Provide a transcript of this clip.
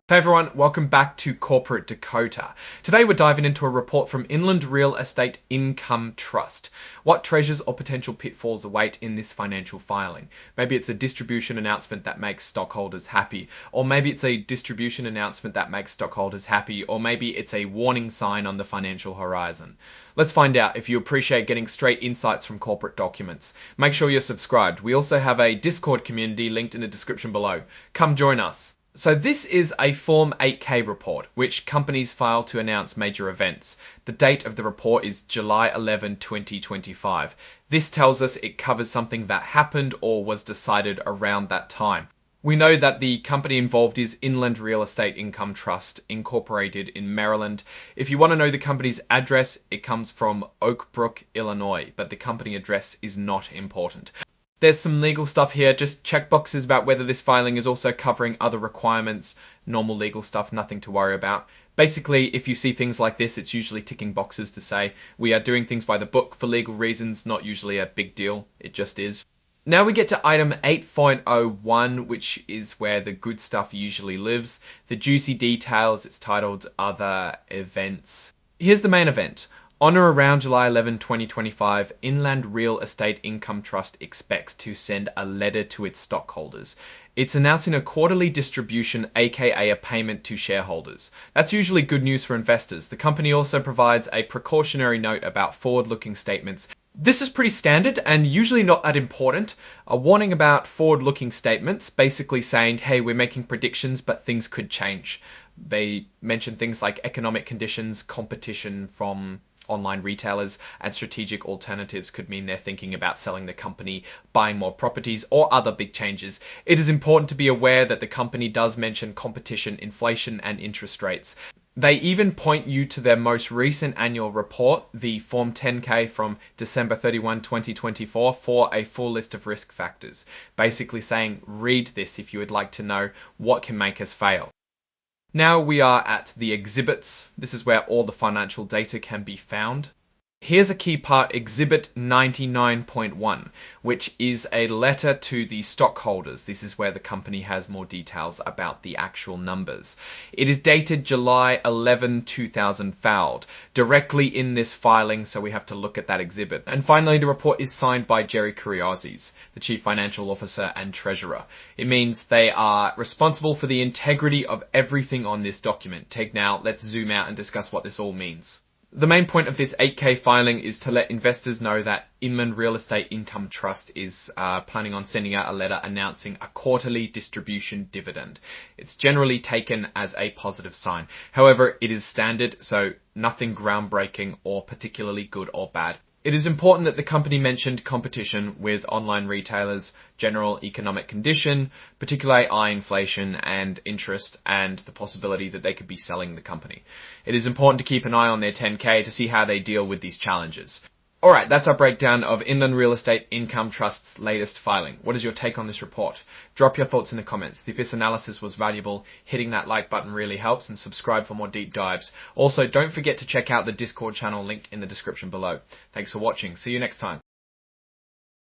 Hey everyone, welcome back to Corporate Dakota. Today we're diving into a report from Inland Real Estate Income Trust. What treasures or potential pitfalls await in this financial filing? Maybe it's a distribution announcement that makes stockholders happy, or maybe it's a distribution announcement that makes stockholders happy, or maybe it's a warning sign on the financial horizon. Let's find out if you appreciate getting straight insights from corporate documents. Make sure you're subscribed. We also have a Discord community linked in the description below. Come join us. So this is a Form 8K report, which companies file to announce major events. The date of the report is July 11, 2025. This tells us it covers something that happened or was decided around that time. We know that the company involved is Inland Real Estate Income Trust, incorporated in Maryland. If you want to know the company's address, it comes from Oak Brook, Illinois, but the company address is not important. There's some legal stuff here, just check boxes about whether this filing is also covering other requirements, normal legal stuff, nothing to worry about. Basically, if you see things like this, it's usually ticking boxes to say we are doing things by the book for legal reasons, not usually a big deal, it just is. Now we get to item 8.01, which is where the good stuff usually lives. The juicy details, it's titled Other Events. Here's the main event. On or around July 11, 2025, Inland Real Estate Income Trust expects to send a letter to its stockholders. It's announcing a quarterly distribution, aka a payment to shareholders. That's usually good news for investors. The company also provides a precautionary note about forward-looking statements. This is pretty standard and usually not that important. A warning about forward-looking statements, basically saying, hey, we're making predictions, but things could change. They mention things like economic conditions, competition from online retailers, and strategic alternatives could mean they're thinking about selling the company, buying more properties, or other big changes. It is important to be aware that the company does mention competition, inflation, and interest rates. They even point you to their most recent annual report, the Form 10K from December 31, 2024, for a full list of risk factors. Basically saying, read this if you would like to know what can make us fail. Now we are at the exhibits. This is where all the financial data can be found. Here's a key part, Exhibit 99.1, which is a letter to the stockholders. This is where the company has more details about the actual numbers. It is dated July 11, 2000 filed, directly in this filing, so we have to look at that exhibit. And finally, the report is signed by Jerry Kuriozis, the Chief Financial Officer and Treasurer. It means they are responsible for the integrity of everything on this document. Now, let's zoom out and discuss what this all means. The main point of this 8K filing is to let investors know that Inland Real Estate Income Trust is planning on sending out a letter announcing a quarterly distribution dividend. It's generally taken as a positive sign. However, it is standard, so nothing groundbreaking or particularly good or bad. It is important that the company mentioned competition with online retailers, general economic condition, particularly high inflation and interest, and the possibility that they could be selling the company. It is important to keep an eye on their 10K to see how they deal with these challenges. Alright, that's our breakdown of Inland Real Estate Income Trust's latest filing. What is your take on this report? Drop your thoughts in the comments. If this analysis was valuable, hitting that like button really helps, and subscribe for more deep dives. Also, don't forget to check out the Discord channel linked in the description below. Thanks for watching. See you next time.